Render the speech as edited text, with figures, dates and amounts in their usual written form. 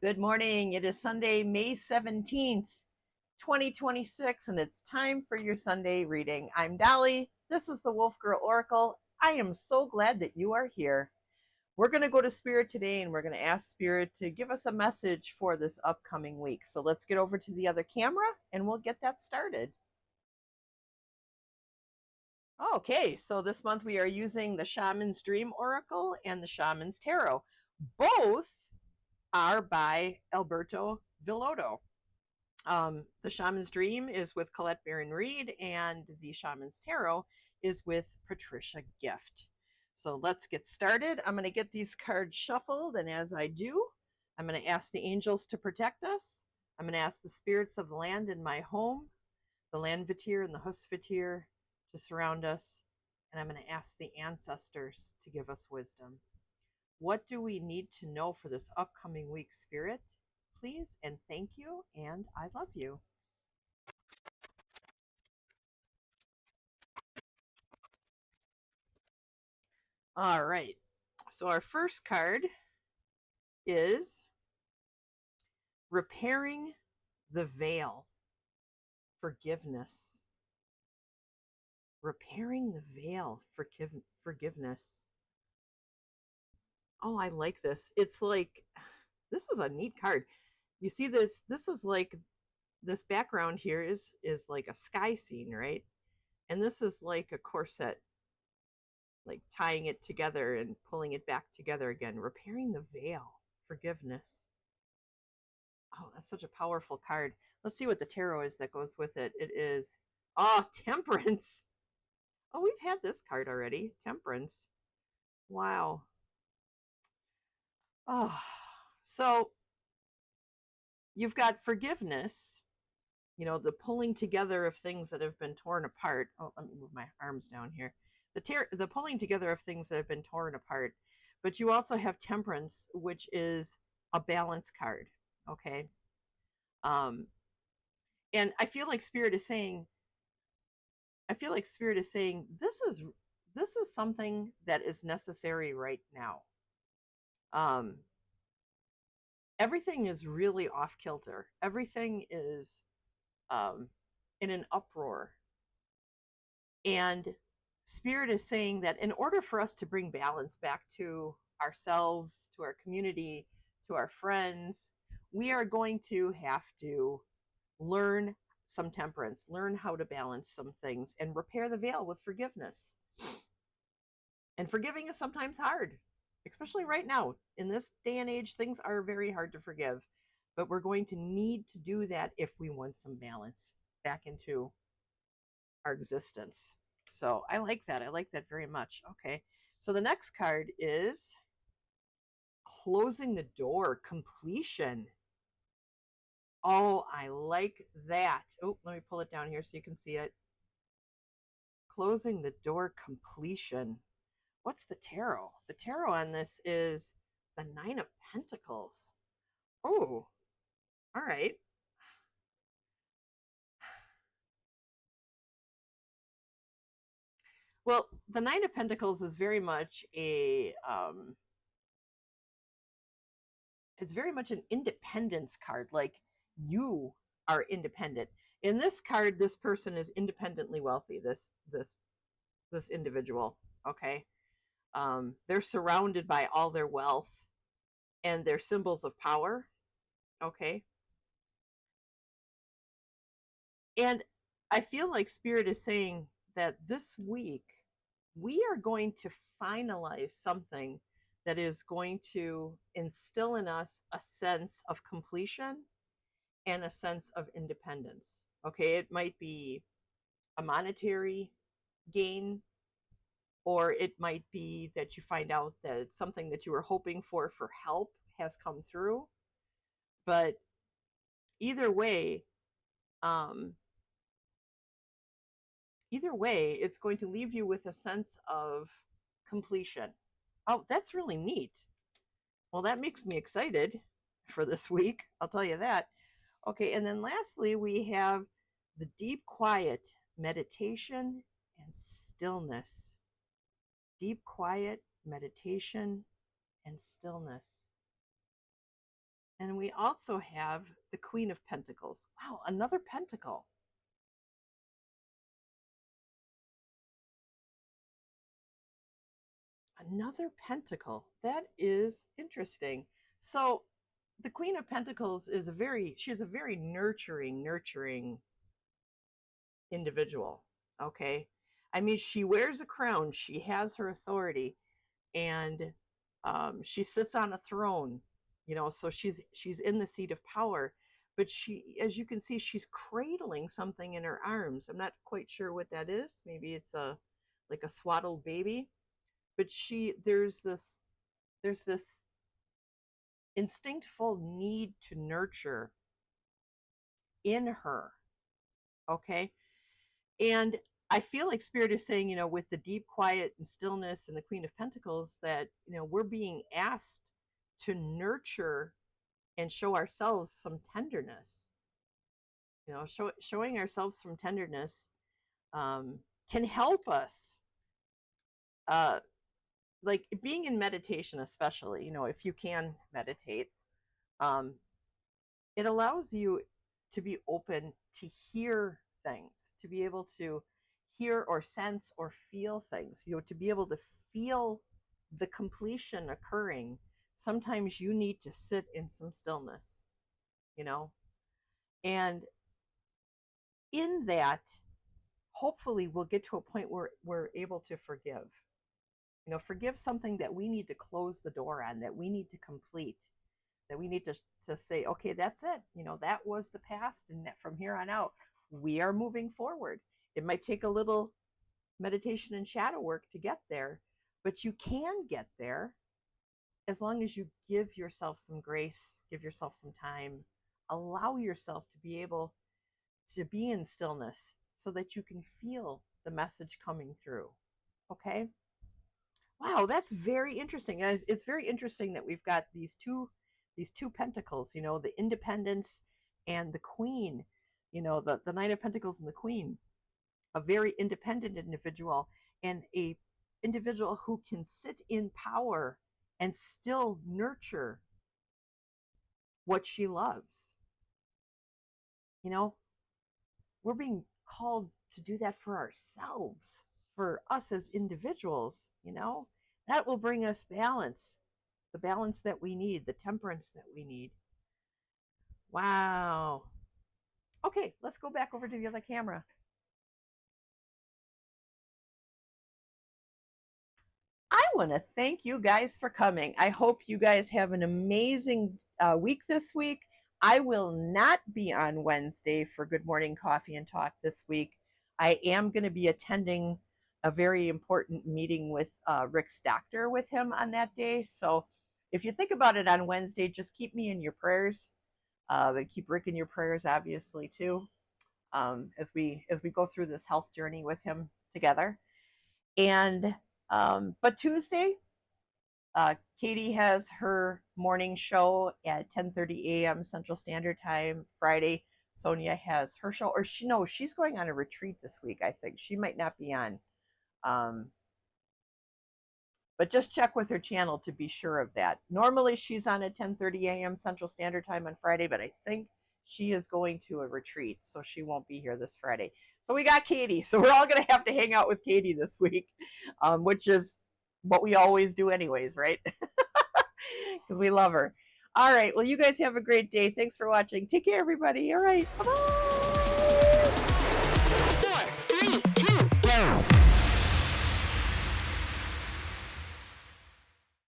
Good morning. It is Sunday, May 17th, 2026, and it's time for your Sunday reading. I'm Dolly. This is the Wolf Girl Oracle. I am so glad that you are here. We're going to go to Spirit today and we're going to ask Spirit to give us a message for this upcoming week. So let's get over to the other camera and we'll get that started. Okay, so this month we are using the Shaman's Dream Oracle and the Shaman's Tarot. Both are by Alberto Villotto. The Shaman's Dream is with Colette Baron Reed, and the Shaman's Tarot is with Patricia Gift. So let's get started. I'm going to get these cards shuffled, and as I do, I'm going to ask the angels to protect us. I'm going to ask the spirits of the land in my home, the Landvatir and the Husvatir, to surround us, and I'm going to ask the ancestors to give us wisdom. What do we need to know for this upcoming week, Spirit? Please and thank you, and I love you. All right. So our first card is Repairing the Veil. Forgiveness. Repairing the Veil. Forgiveness. Oh, I like this. It's like, this is a neat card. You see this? This is like, this background here is like a sky scene, right? And this is like a corset, like tying it together and pulling it back together again. Repairing the veil. Forgiveness. Oh, that's such a powerful card. Let's see what the tarot is that goes with it. It is, oh, Temperance. Oh, we've had this card already. Temperance. Wow. Oh, so you've got forgiveness, the pulling together of things that have been torn apart. Oh, let me move my arms down here. The pulling together of things that have been torn apart. But you also have Temperance, which is a balance card. Okay. Um, and I feel like Spirit is saying this is something that is necessary right now. Um, everything is really off kilter. Everything is in an uproar, and Spirit is saying that in order for us to bring balance back to ourselves, to our community, to our friends, we are going to have to learn some temperance, learn how to balance some things, and repair the veil with forgiveness. And forgiving is sometimes hard, especially right now. In this day and age, things are very hard to forgive. But we're going to need to do that if we want some balance back into our existence. So I like that. I like that very much. Okay. So the next card is Closing the Door, Completion. Oh, I like that. Oh, let me pull it down here so you can see it. Closing the Door, Completion. What's the tarot? The tarot on this is the Nine of Pentacles. Oh, all right. Well, the Nine of Pentacles is very much it's very much an independence card. Like, you are independent. In this card, this person is independently wealthy. This individual. Okay. They're surrounded by all their wealth and their symbols of power. Okay. And I feel like Spirit is saying that this week we are going to finalize something that is going to instill in us a sense of completion and a sense of independence. Okay, it might be a monetary gain, or it might be that you find out that it's something that you were hoping for help has come through. But either way, um, it's going to leave you with a sense of completion. Oh, that's really neat. Well, that makes me excited for this week. I'll tell you that. Okay, and then lastly, we have the deep quiet, meditation, and stillness. Deep quiet, meditation, and stillness. And we also have the Queen of Pentacles. Wow, another pentacle. Another pentacle. That is interesting. So the Queen of Pentacles is she's a very nurturing individual. Okay. I mean, she wears a crown, she has her authority, and she sits on a throne, so she's in the seat of power. But she, as you can see, she's cradling something in her arms. I'm not quite sure what that is. Maybe it's like a swaddled baby. But there's this instinctful need to nurture in her. Okay. And I feel like Spirit is saying, with the deep quiet and stillness and the Queen of Pentacles, that, we're being asked to nurture and show ourselves some tenderness. Showing ourselves some tenderness can help us. Like being in meditation, especially, if you can meditate, um, it allows you to be open to hear things, to be able to hear or sense or feel things, to be able to feel the completion occurring. Sometimes you need to sit in some stillness, you know, and in that, hopefully, we'll get to a point where we're able to forgive. Forgive something that we need to close the door on, that we need to complete, that we need to say, okay, that's it. That was the past, and from here on out, we are moving forward. It might take a little meditation and shadow work to get there, but you can get there as long as you give yourself some grace, give yourself some time, allow yourself to be able to be in stillness so that you can feel the message coming through. Okay? Wow, that's very interesting. It's very interesting that we've got these two pentacles, the Independence and the Queen, the Knight of Pentacles and the Queen, a very independent individual, and a individual who can sit in power and still nurture what she loves. We're being called to do that for ourselves, for us as individuals. That will bring us balance, the balance that we need, the temperance that we need. Wow. Okay, let's go back over to the other camera. I want to thank you guys for coming. I hope you guys have an amazing week this week. I will not be on Wednesday for Good Morning Coffee and Talk this week. I am going to be attending a very important meeting with Rick's doctor with him on that day. So if you think about it on Wednesday, just keep me in your prayers. And keep Rick in your prayers, obviously, too, as we go through this health journey with him together. And but Tuesday, Katie has her morning show at 10:30 a.m. Central Standard Time. Friday, Sonia has her show, or she's going on a retreat this week. I think she might not be on, but just check with her channel to be sure of that. Normally, she's on at 10:30 a.m. Central Standard Time on Friday, but I think she is going to a retreat, so she won't be here this Friday. So we got Katie. So we're all going to have to hang out with Katie this week, which is what we always do anyways, right? Because we love her. All right. Well, you guys have a great day. Thanks for watching. Take care, everybody. All right. Bye-bye.